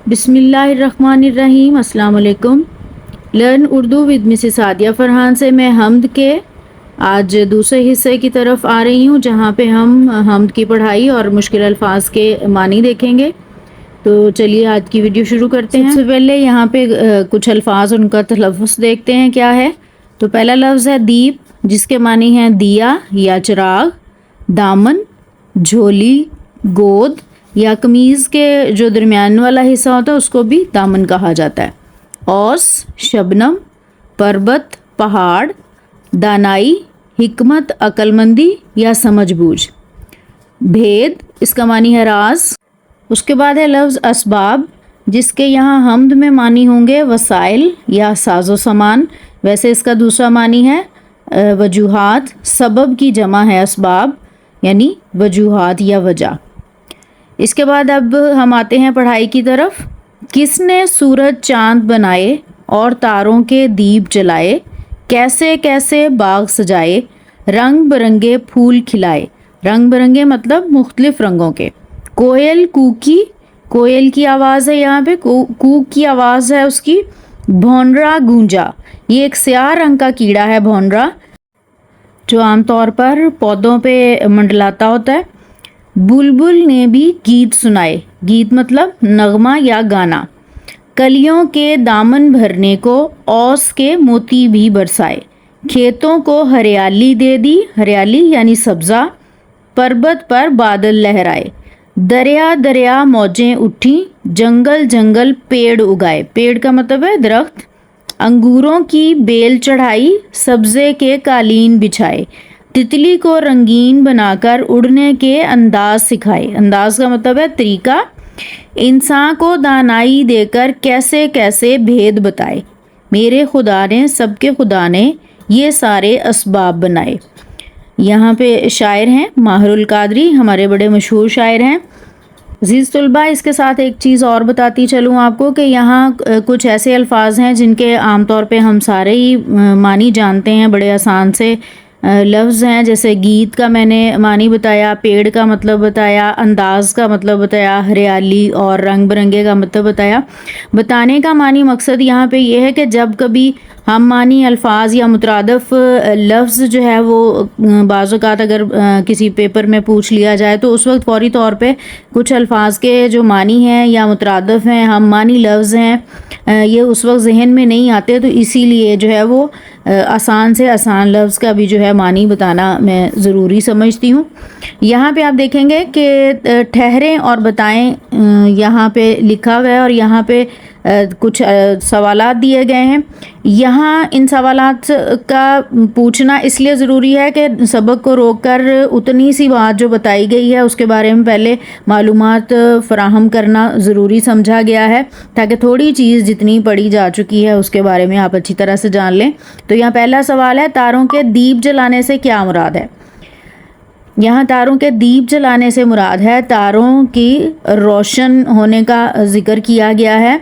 بسم اللہ الرحمن الرحیم۔ السلام علیکم۔ Learn Urdu with Mrs Sadia Farhan سے میں حمد کے آج دوسرے حصے کی طرف آ رہی ہوں، جہاں پہ ہم حمد کی پڑھائی اور مشکل الفاظ کے معنی دیکھیں گے۔ تو چلیے آج کی ویڈیو شروع کرتے ہیں۔ سب سے پہلے یہاں پہ کچھ الفاظ ان کا تلفظ دیکھتے ہیں کیا ہے۔ تو پہلا لفظ ہے دیپ، جس کے معنی ہیں دیا یا چراغ، دامن، جھولی، گود یا قمیض کے جو درمیان والا حصہ ہوتا ہے اس کو بھی دامن کہا جاتا ہے۔ اوس، شبنم، پربت، پہاڑ، دانائی، حکمت، عقل مندی یا سمجھ بوجھ۔ بھید، اس کا معنی ہے راز۔ اس کے بعد ہے لفظ اسباب، جس کے یہاں حمد میں معنی ہوں گے وسائل یا ساز و سامان۔ ویسے اس کا دوسرا معنی ہے وجوہات، سبب کی جمع ہے اسباب، یعنی وجوہات یا وجہ۔ اس کے بعد اب ہم آتے ہیں پڑھائی کی طرف۔ کس نے سورج چاند بنائے اور تاروں کے دیپ جلائے، کیسے کیسے باغ سجائے، رنگ برنگے پھول کھلائے۔ رنگ برنگے مطلب مختلف رنگوں کے۔ کوئل کوکی، کوئل کی آواز ہے یہاں پہ، کوک کی آواز ہے اس کی۔ بھونرا گونجا، یہ ایک سیاہ رنگ کا کیڑا ہے بھونرا، جو عام طور پر پودوں پہ منڈلاتا ہوتا ہے۔ بلبل نے بھی گیت سنائے، گیت مطلب نغمہ یا گانا۔ کلیوں کے دامن بھرنے کو اوس کے موتی بھی برسائے، کھیتوں کو ہریالی دے دی، ہریالی یعنی سبزہ۔ پربت پر بادل لہرائے، دریا دریا موجیں اٹھیں، جنگل جنگل پیڑ اگائے۔ پیڑ کا مطلب ہے درخت۔ انگوروں کی بیل چڑھائی، سبزے کے قالین بچھائے۔ تتلی کو رنگین بنا کر اڑنے کے انداز سکھائے۔ انداز کا مطلب ہے طریقہ۔ انسان کو دانائی دے کر کیسے کیسے بھید بتائے، میرے خدا نے، سب کے خدا نے یہ سارے اسباب بنائے۔ یہاں پہ شاعر ہیں ماہر القادری، ہمارے بڑے مشہور شاعر ہیں۔ عزیز طلباء، اس کے ساتھ ایک چیز اور بتاتی چلوں آپ کو کہ یہاں کچھ ایسے الفاظ ہیں جن کے عام طور پہ ہم سارے ہی معنی جانتے ہیں، بڑے آسان سے لفظ ہیں، جیسے گیت کا میں نے معنی بتایا، پیڑ کا مطلب بتایا، انداز کا مطلب بتایا، ہریالی اور رنگ برنگے کا مطلب بتایا۔ بتانے کا معنی مقصد یہاں پہ یہ ہے کہ جب کبھی ہم معنی الفاظ یا مترادف لفظ جو ہے وہ بعض اوقات اگر کسی پیپر میں پوچھ لیا جائے تو اس وقت فوری طور پہ کچھ الفاظ کے جو معنی ہیں یا مترادف ہیں، ہم معنی لفظ ہیں، یہ اس وقت ذہن میں نہیں آتے، تو اسی لیے جو ہے وہ آسان سے آسان لفظ کا بھی جو ہے معنی بتانا میں ضروری سمجھتی ہوں۔ یہاں پہ آپ دیکھیں گے کہ ٹھہریں اور بتائیں یہاں پہ لکھا ہوا ہے، اور یہاں پہ کچھ سوالات دیے گئے ہیں۔ یہاں ان سوالات کا پوچھنا اس لیے ضروری ہے کہ سبق کو روک کر اتنی سی بات جو بتائی گئی ہے اس کے بارے میں پہلے معلومات فراہم کرنا ضروری سمجھا گیا ہے، تاکہ تھوڑی چیز جتنی پڑھی جا چکی ہے اس کے بارے میں آپ اچھی طرح سے جان لیں۔ تو یہاں پہلا سوال ہے، تاروں کے دیپ جلانے سے کیا مراد ہے؟ یہاں تاروں کے دیپ جلانے سے مراد ہے تاروں کی روشن ہونے کا ذکر کیا گیا ہے۔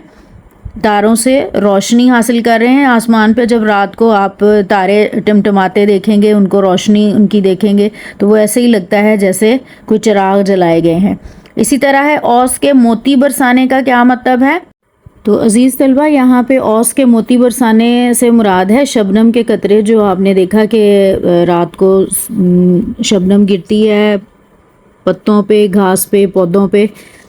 تاروں سے روشنی حاصل کر رہے ہیں آسمان پہ، جب رات کو آپ تارے ٹمٹماتے دیکھیں گے، ان کو روشنی ان کی دیکھیں گے تو وہ ایسے ہی لگتا ہے جیسے کوئی چراغ جلائے گئے ہیں۔ اسی طرح ہے اوس کے موتی برسانے کا کیا مطلب ہے؟ تو عزیز طلبہ، یہاں پہ اوس کے موتی برسانے سے مراد ہے شبنم کے قطرے، جو آپ نے دیکھا کہ رات کو شبنم گرتی ہے پتوں پہ، گھاس پہ، پودوں پہ،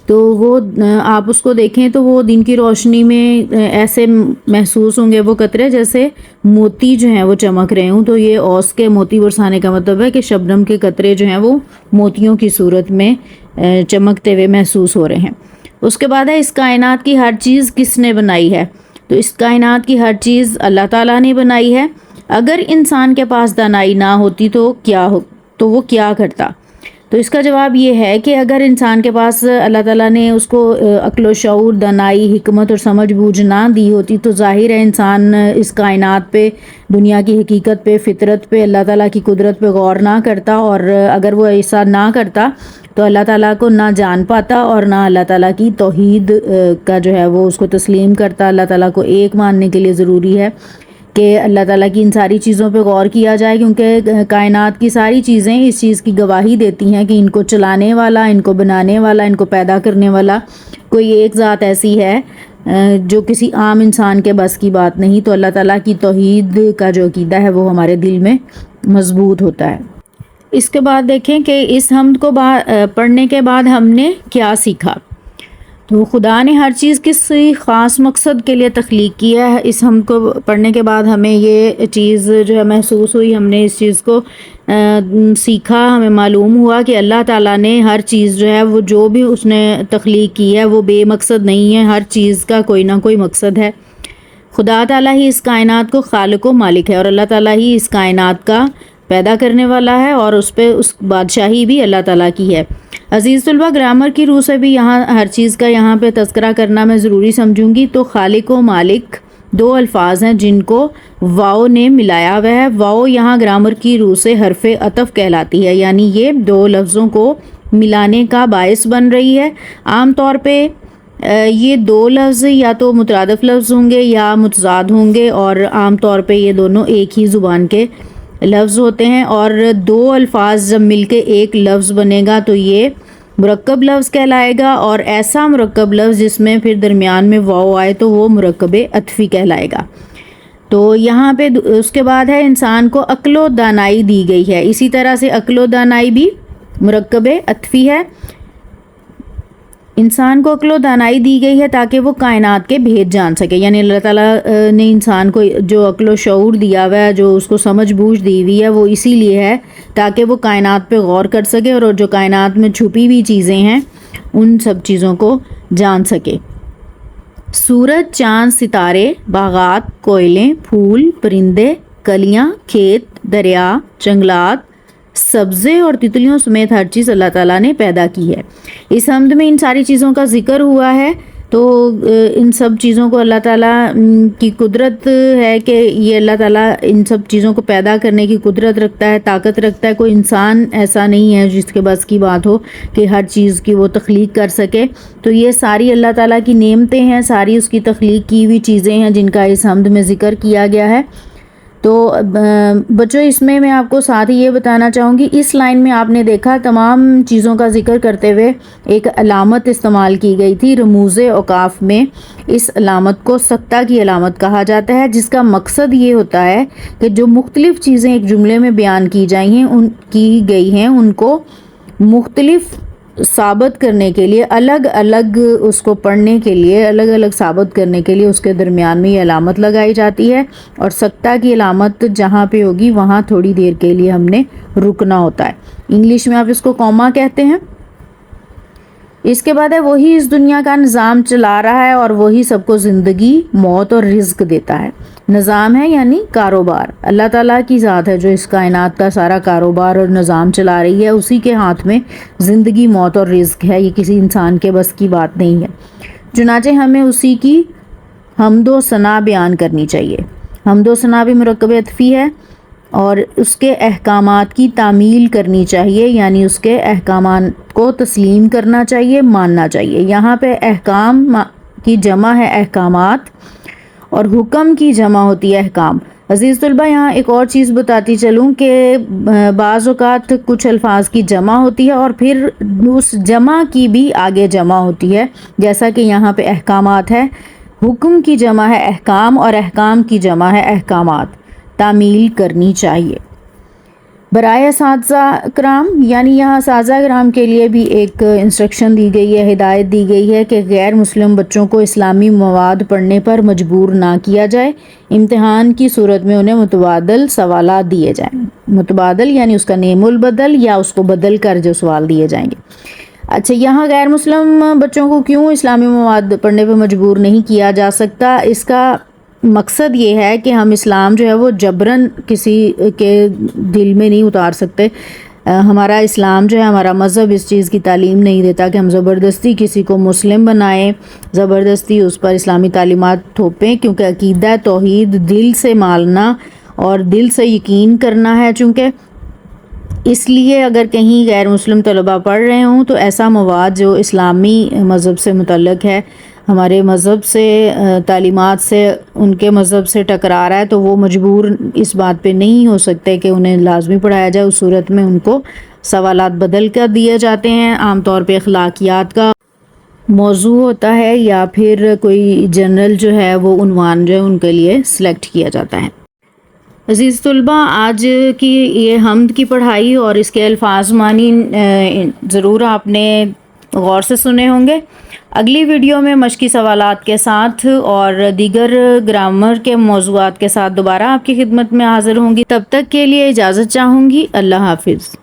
تو وہ آپ اس کو دیکھیں تو وہ دن کی روشنی میں ایسے محسوس ہوں گے وہ قطرے جیسے موتی جو ہیں وہ چمک رہے ہوں۔ تو یہ اوس کے موتی برسانے کا مطلب ہے کہ شبنم کے قطرے جو ہیں وہ موتیوں کی صورت میں چمکتے ہوئے محسوس ہو رہے ہیں۔ اس کے بعد ہے، اس کائنات کی ہر چیز کس نے بنائی ہے؟ تو اس کائنات کی ہر چیز اللہ تعالیٰ نے بنائی ہے۔ اگر انسان کے پاس دانائی نہ ہوتی تو وہ کیا کرتا؟ تو اس کا جواب یہ ہے کہ اگر انسان کے پاس اللہ تعالیٰ نے اس کو عقل و شعور، دانائی، حکمت اور سمجھ بوجھ نہ دی ہوتی تو ظاہر ہے انسان اس کائنات پہ، دنیا کی حقیقت پہ، فطرت پہ، اللہ تعالیٰ کی قدرت پہ غور نہ کرتا، اور اگر وہ ایسا نہ کرتا تو اللہ تعالیٰ کو نہ جان پاتا اور نہ اللہ تعالیٰ کی توحید کا جو ہے وہ اس کو تسلیم کرتا۔ اللہ تعالیٰ کو ایک ماننے کے لیے ضروری ہے کہ اللہ تعالیٰ کی ان ساری چیزوں پہ غور کیا جائے، کیونکہ کائنات کی ساری چیزیں اس چیز کی گواہی دیتی ہیں کہ ان کو چلانے والا، ان کو بنانے والا، ان کو پیدا کرنے والا کوئی ایک ذات ایسی ہے جو کسی عام انسان کے بس کی بات نہیں، تو اللہ تعالیٰ کی توحید کا جو عقیدہ ہے وہ ہمارے دل میں مضبوط ہوتا ہے۔ اس کے بعد دیکھیں کہ اس حمد کو پڑھنے کے بعد ہم نے کیا سیکھا۔ تو خدا نے ہر چیز کسی خاص مقصد کے لیے تخلیق کیا ہے۔ اس حمد کو پڑھنے کے بعد ہمیں یہ چیز جو ہے محسوس ہوئی، ہم نے اس چیز کو سیکھا، ہمیں معلوم ہوا کہ اللہ تعالیٰ نے ہر چیز جو ہے وہ جو بھی اس نے تخلیق کی ہے وہ بے مقصد نہیں ہے، ہر چیز کا کوئی نہ کوئی مقصد ہے۔ خدا تعالیٰ ہی اس کائنات کو خالق و مالک ہے، اور اللہ تعالیٰ ہی اس کائنات کا پیدا کرنے والا ہے، اور اس پہ اس بادشاہی بھی اللہ تعالیٰ کی ہے۔ عزیز طلبہ، گرامر کی روح سے بھی یہاں ہر چیز کا یہاں پہ تذکرہ کرنا میں ضروری سمجھوں گی۔ تو خالق و مالک دو الفاظ ہیں جن کو واو نے ملایا ہوا ہے۔ واو یہاں گرامر کی روح سے حرف عطف کہلاتی ہے، یعنی یہ دو لفظوں کو ملانے کا باعث بن رہی ہے۔ عام طور پہ یہ دو لفظ یا تو مترادف لفظ ہوں گے یا متضاد ہوں گے، اور عام طور پہ یہ دونوں ایک ہی زبان کے لفظ ہوتے ہیں، اور دو الفاظ جب مل کے ایک لفظ بنے گا تو یہ مرکب لفظ کہلائے گا، اور ایسا مرکب لفظ جس میں پھر درمیان میں واو آئے تو وہ مرکب عطفی کہلائے گا۔ تو یہاں پہ اس کے بعد ہے انسان کو عقل و دانائی دی گئی ہے، اسی طرح سے عقل و دانائی بھی مرکب عطفی ہے۔ انسان کو عقل و دانائی دی گئی ہے تاکہ وہ کائنات کے بھید جان سکے، یعنی اللہ تعالیٰ نے انسان کو جو عقل و شعور دیا ہوا ہے، جو اس کو سمجھ بوجھ دی ہوئی ہے، وہ اسی لیے ہے تاکہ وہ کائنات پہ غور کر سکے اور جو کائنات میں چھپی ہوئی چیزیں ہیں ان سب چیزوں کو جان سکے۔ سورج، چاند، ستارے، باغات، کوئلیں، پھول، پرندے، کلیاں، کھیت، دریا، جنگلات، سبزے اور تتلیوں سمیت ہر چیز اللہ تعالیٰ نے پیدا کی ہے۔ اس حمد میں ان ساری چیزوں کا ذکر ہوا ہے، تو ان سب چیزوں کو اللہ تعالیٰ کی قدرت ہے کہ یہ اللہ تعالیٰ ان سب چیزوں کو پیدا کرنے کی قدرت رکھتا ہے، طاقت رکھتا ہے۔ کوئی انسان ایسا نہیں ہے جس کے بس کی بات ہو کہ ہر چیز کی وہ تخلیق کر سکے۔ تو یہ ساری اللہ تعالیٰ کی نعمتیں ہیں، ساری اس کی تخلیق کی ہوئی چیزیں ہیں جن کا اس حمد میں ذکر کیا گیا ہے۔ تو بچوں، اس میں آپ کو ساتھ ہی یہ بتانا چاہوں گی، اس لائن میں آپ نے دیکھا تمام چیزوں کا ذکر کرتے ہوئے ایک علامت استعمال کی گئی تھی۔ رموز اوقاف میں اس علامت کو سکتہ کی علامت کہا جاتا ہے، جس کا مقصد یہ ہوتا ہے کہ جو مختلف چیزیں ایک جملے میں بیان کی گئی ہیں ان کو مختلف ثابت کرنے کے لیے، الگ الگ اس کو پڑھنے کے لیے، الگ الگ ثابت کرنے کے لیے اس کے درمیان میں یہ علامت لگائی جاتی ہے، اور سکتہ کی علامت جہاں پہ ہوگی وہاں تھوڑی دیر کے لیے ہم نے رکنا ہوتا ہے۔ انگلش میں آپ اس کو کوما کہتے ہیں۔ اس کے بعد ہے وہی اس دنیا کا نظام چلا رہا ہے اور وہی سب کو زندگی، موت اور رزق دیتا ہے۔ نظام ہے یعنی کاروبار، اللہ تعالیٰ کی ذات ہے جو اس کائنات کا سارا کاروبار اور نظام چلا رہی ہے، اسی کے ہاتھ میں زندگی، موت اور رزق ہے، یہ کسی انسان کے بس کی بات نہیں ہے۔ چنانچہ ہمیں اسی کی حمد و ثنا بیان کرنی چاہیے۔ حمد و ثنا بھی مرکب عطفی ہے، اور اس کے احکامات کی تعمیل کرنی چاہیے، یعنی اس کے احکامات کو تسلیم کرنا چاہیے، ماننا چاہیے۔ یہاں پہ احکام کی جمع ہے احکامات، اور حکم کی جمع ہوتی ہے احکام۔ عزیز طلبہ، یہاں ایک اور چیز بتاتی چلوں کہ بعض اوقات کچھ الفاظ کی جمع ہوتی ہے اور پھر اس جمع کی بھی آگے جمع ہوتی ہے، جیسا کہ یہاں پہ احکامات ہے، حکم کی جمع ہے احکام اور احکام کی جمع ہے احکامات، تعمیل کرنی چاہیے۔ برائے اساتذہ کرام، یعنی یہاں اساتذہ کرام کے لیے بھی ایک انسٹرکشن دی گئی ہے، ہدایت دی گئی ہے کہ غیر مسلم بچوں کو اسلامی مواد پڑھنے پر مجبور نہ کیا جائے۔ امتحان کی صورت میں انہیں متبادل سوالات دیے جائیں، متبادل یعنی اس کا نیم البدل یا اس کو بدل کر جو سوال دیے جائیں گے۔ اچھا، یہاں غیر مسلم بچوں کو کیوں اسلامی مواد پڑھنے پہ مجبور نہیں کیا جا سکتا؟ اس کا مقصد یہ ہے کہ ہم اسلام جو ہے وہ جبراً کسی کے دل میں نہیں اتار سکتے۔ ہمارا اسلام جو ہے، ہمارا مذہب اس چیز کی تعلیم نہیں دیتا کہ ہم زبردستی کسی کو مسلم بنائیں، زبردستی اس پر اسلامی تعلیمات تھوپیں، کیونکہ عقیدہ توحید دل سے ماننا اور دل سے یقین کرنا ہے۔ چونکہ اس لیے اگر کہیں غیر مسلم طلباء پڑھ رہے ہوں تو ایسا مواد جو اسلامی مذہب سے متعلق ہے، ہمارے مذہب سے، تعلیمات سے، ان کے مذہب سے ٹکرا رہا ہے، تو وہ مجبور اس بات پہ نہیں ہو سکتے کہ انہیں لازمی پڑھایا جائے۔ اس صورت میں ان کو سوالات بدل کر دیے جاتے ہیں، عام طور پہ اخلاقیات کا موضوع ہوتا ہے یا پھر کوئی جنرل جو ہے وہ عنوان جو ہے ان کے لیے سلیکٹ کیا جاتا ہے۔ عزیز طلبہ، آج کی یہ حمد کی پڑھائی اور اس کے الفاظ معنی ضرور آپ نے غور سے سنے ہوں گے۔ اگلی ویڈیو میں مشقی سوالات کے ساتھ اور دیگر گرامر کے موضوعات کے ساتھ دوبارہ آپ کی خدمت میں حاضر ہوں گی۔ تب تک کے لیے اجازت چاہوں گی۔ اللہ حافظ۔